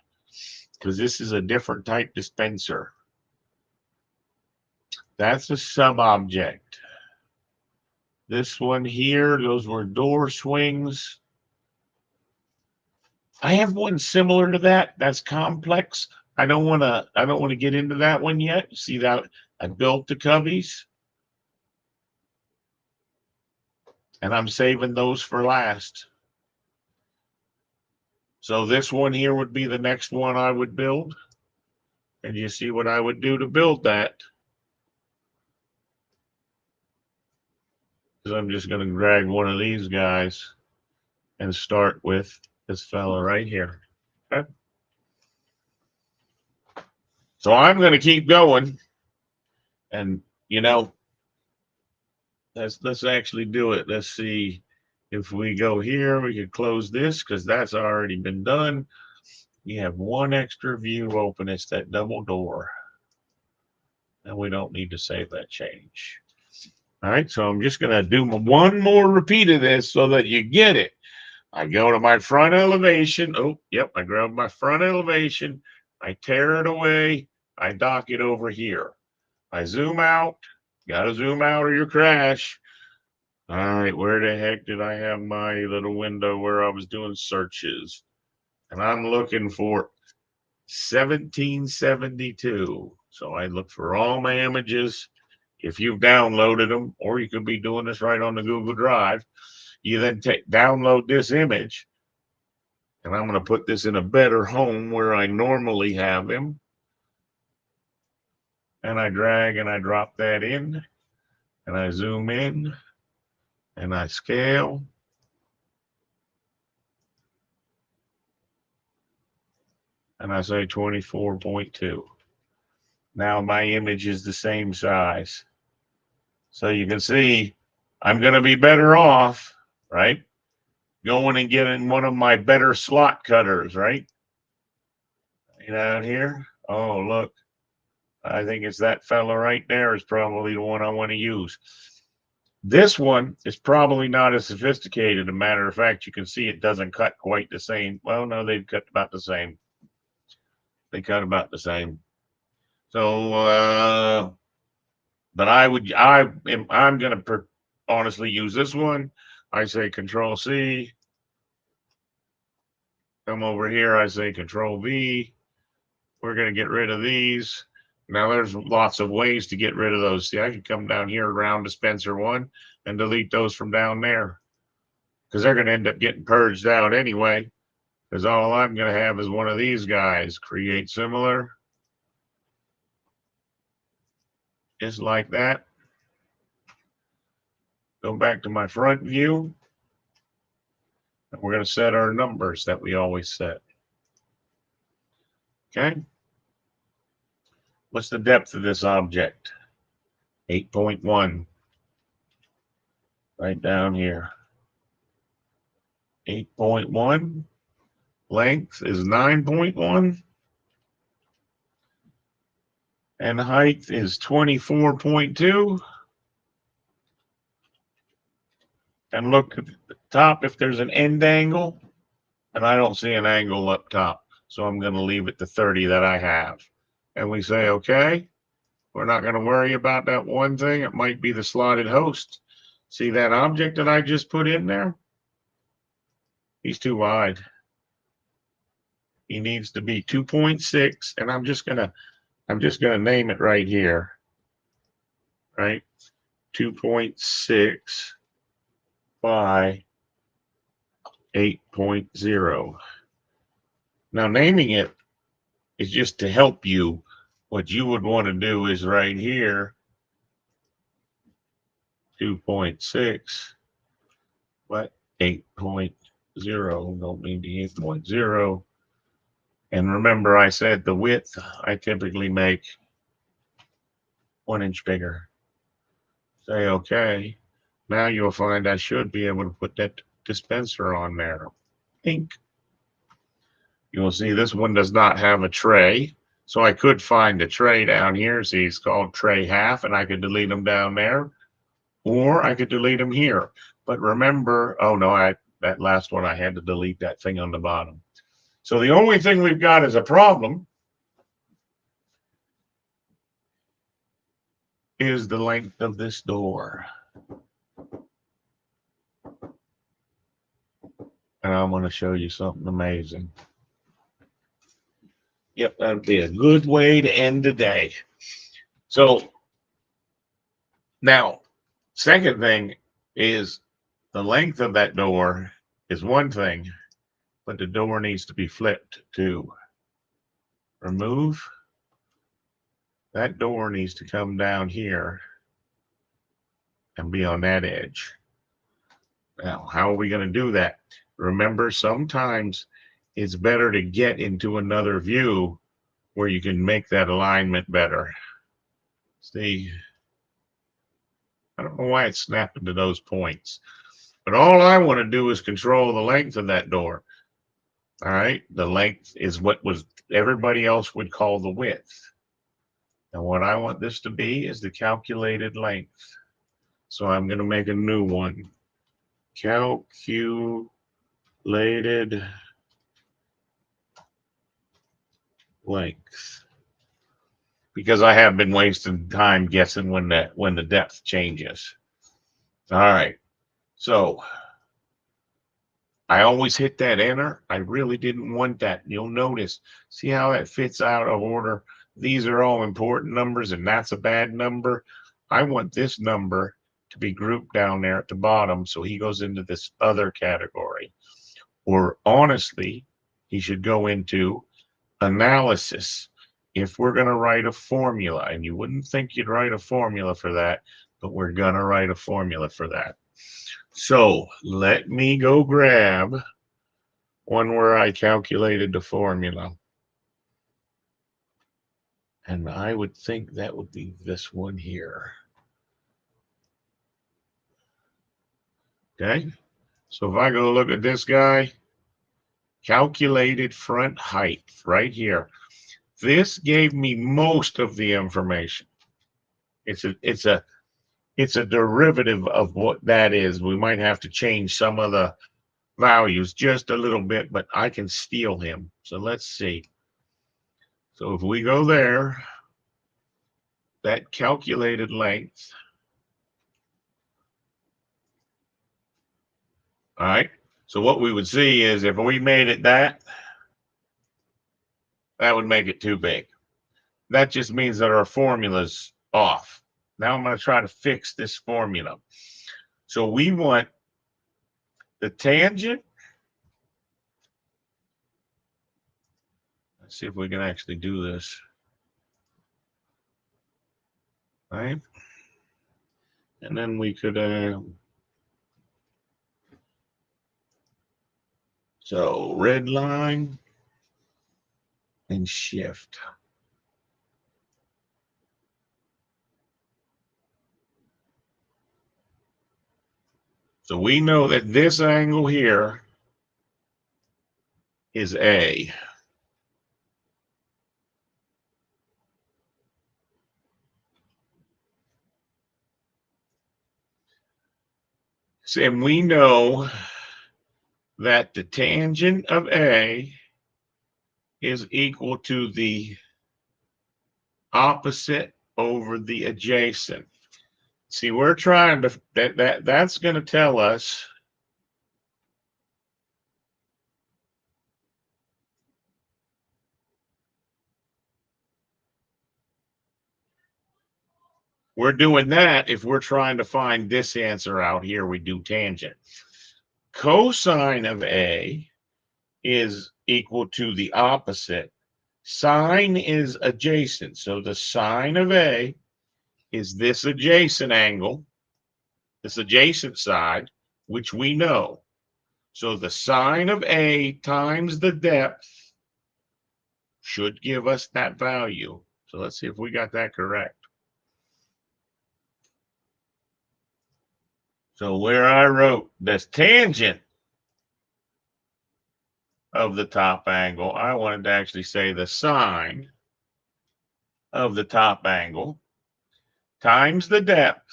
because this is a different type dispenser. That's a sub object. This one here, those were door swings. I have one similar to that. That's complex. I don't want to get into that one yet. See that I built the cubbies. And I'm saving those for last. So this one here would be the next one I would build. And you see what I would do to build that. Because I'm just going to drag one of these guys and start with this fella right here. Okay. So I'm going to keep going. And, you know, let's actually do it. Let's see if we go here, we could close this because that's already been done. You have one extra view open. It's that double door. And we don't need to save that change. All right, so I'm just going to do one more repeat of this so that you get it. I go to my front elevation. Oh, yep, I grab my front elevation. I tear it away. I dock it over here. I zoom out. Got to zoom out or you crash. All right, where the heck did I have my little window where I was doing searches? And I'm looking for 1772. So I look for all my images. If you've downloaded them, or you could be doing this right on the Google Drive, you then download this image. And I'm going to put this in a better home where I normally have him. And I drag and I drop that in. And I zoom in. And I scale. And I say 24.2. Now my image is the same size. So you can see I'm going to be better off, right? Going and getting one of my better slot cutters, right? Out here. Oh, look. I think it's that fella right there is probably the one I want to use. This one is probably not as sophisticated. A matter of fact, you can see it doesn't cut quite the same. Well, no, they've cut about the same. They cut about the same. So, but I'm going to honestly use this one. I say Control C. Come over here. I say Control V. We're going to get rid of these. Now there's lots of ways to get rid of those. See, I can come down here around dispenser 1 and delete those from down there, because they're going to end up getting purged out anyway, because all I'm going to have is one of these guys. Create similar. Just like that. Go back to my front view. And we're going to set our numbers that we always set. Okay. What's the depth of this object? 8.1. Right down here. 8.1. Length is 9.1. And height is 24.2. And look at the top if there's an end angle. And I don't see an angle up top. So I'm going to leave it to 30 that I have. And we say, okay, we're not going to worry about that one thing. It might be the slotted host. See that object that I just put in there? He's too wide. He needs to be 2.6. And I'm just going to name it right here. Right? 2.6 by 8.0. Now, naming it is just to help you. What you would want to do is right here, 2.6, but 8.0. Don't mean the 8.0. And remember, I said the width I typically make 1 inch bigger. Say okay. Now you'll find I should be able to put that dispenser on there. Pink. You'll see this one does not have a tray. So I could find a tray down here. See, it's called tray half, and I could delete them down there. Or I could delete them here. But remember, oh no, that last one, I had to delete that thing on the bottom. So the only thing we've got is a problem is the length of this door. And I'm going to show you something amazing. Yep, that'd be a good way to end the day. So now, second thing is the length of that door is one thing, but the door needs to be flipped too. Remove. That door needs to come down here and be on that edge. Now, how are we going to do that? Remember, sometimes it's better to get into another view where you can make that alignment better. See, I don't know why it's snapping to those points, but all I want to do is control the length of that door. All right, the length is what was everybody else would call the width. And what I want this to be is the calculated length. So I'm going to make a new one. Calculated length. Because I have been wasting time guessing when the depth changes. All right. So I always hit that enter. I really didn't want that. You'll notice, see how that fits out of order? These are all important numbers, and that's a bad number. I want this number to be grouped down there at the bottom, so he goes into this other category. Or honestly, he should go into analysis. If we're going to write a formula, and you wouldn't think you'd write a formula for that, but we're going to write a formula for that. So let me go grab one where I calculated the formula. And I would think that would be this one here. Okay. So if I go look at this guy, calculated front height right here. This gave me most of the information. It's a derivative of what that is. We might have to change some of the values just a little bit, but I can steal him. So let's see. So if we go there, that calculated length. All right. So what we would see is if we made it that would make it too big. That just means that our formula's off. Now I'm going to try to fix this formula. So we want the tangent. Let's see if we can actually do this. Right? And then we could, so red line and shift. So we know that this angle here is A. And we know that the tangent of A is equal to the opposite over the adjacent. See, we're trying to, that's going to tell us we're doing that if we're trying to find this answer out here, we do tangent. Cosine of A is equal to the opposite. Sine is adjacent. So the sine of A is this adjacent angle, this adjacent side, which we know. So the sine of A times the depth should give us that value. So let's see if we got that correct. So where I wrote this tangent of the top angle, I wanted to actually say the sine of the top angle times the depth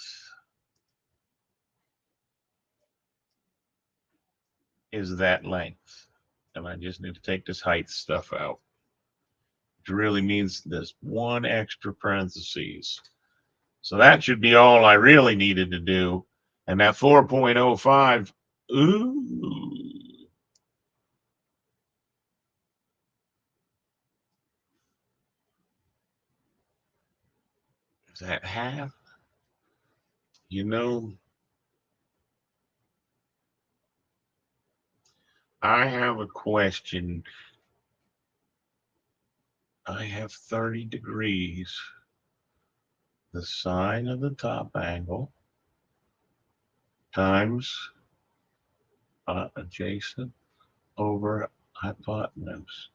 is that length. And I just need to take this height stuff out, which really means this one extra parentheses. So that should be all I really needed to do. And that 4.05, ooh. Is that half? You know, I have a question. I have 30 degrees. The sine of the top angle times adjacent over hypotenuse.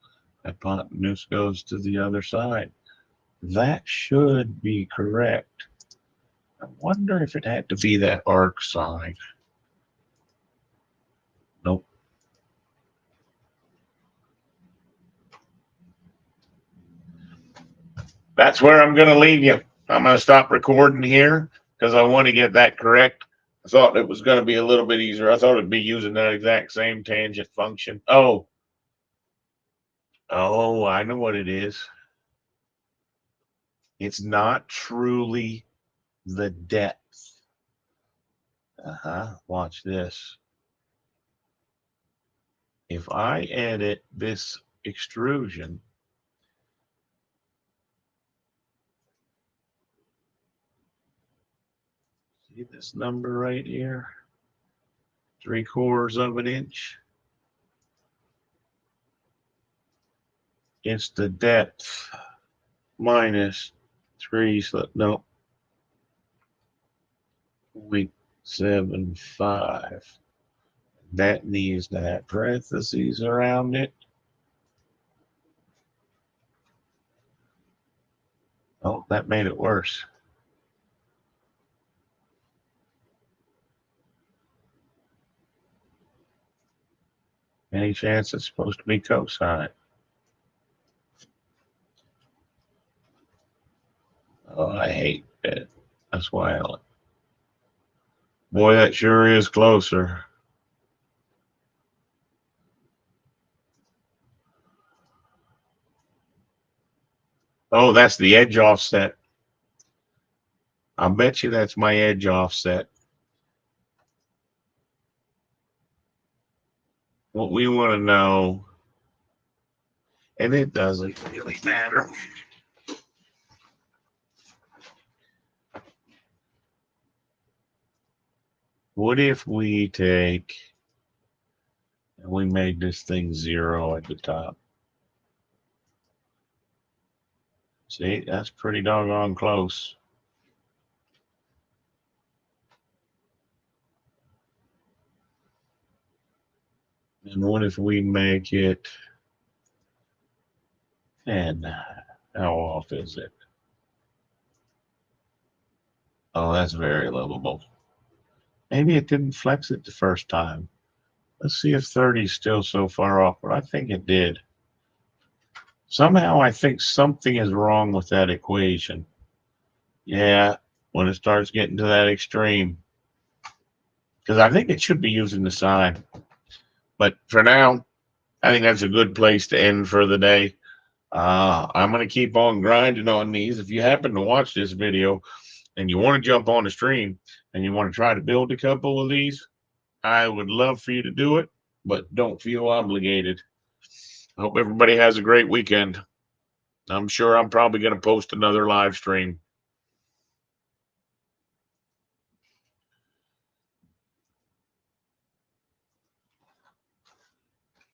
Hypotenuse goes to the other side. That should be correct. I wonder if it had to be that arc sine. Nope. That's where I'm going to leave you. I'm going to stop recording here because I want to get that correct. I thought it was going to be a little bit easier. I thought it'd be using that exact same tangent function. Oh, I know what it is. It's not truly the depth. Watch this. If I edit this extrusion, see this number right here? 3/4 of an inch. It's the depth minus 0.75. That needs to have parentheses around it. Oh, that made it worse. Any chance it's supposed to be cosine? Oh, I hate that. That's why I like. Boy, that sure is closer. Oh, that's the edge offset. I bet you that's my edge offset. What we want to know, and it doesn't really matter. What if we take and we made this thing 0 at the top? See, that's pretty doggone close. And what if we make it, and how off is it? Oh, that's very livable. Maybe it didn't flex it the first time. Let's see if 30 is still so far off, but I think it did. Somehow I think something is wrong with that equation. Yeah, when it starts getting to that extreme. Because I think it should be using the sine. But for now, I think that's a good place to end for the day. I'm going to keep on grinding on these. If you happen to watch this video and you want to jump on the stream and you want to try to build a couple of these, I would love for you to do it, but don't feel obligated. I hope everybody has a great weekend. I'm sure I'm probably going to post another live stream.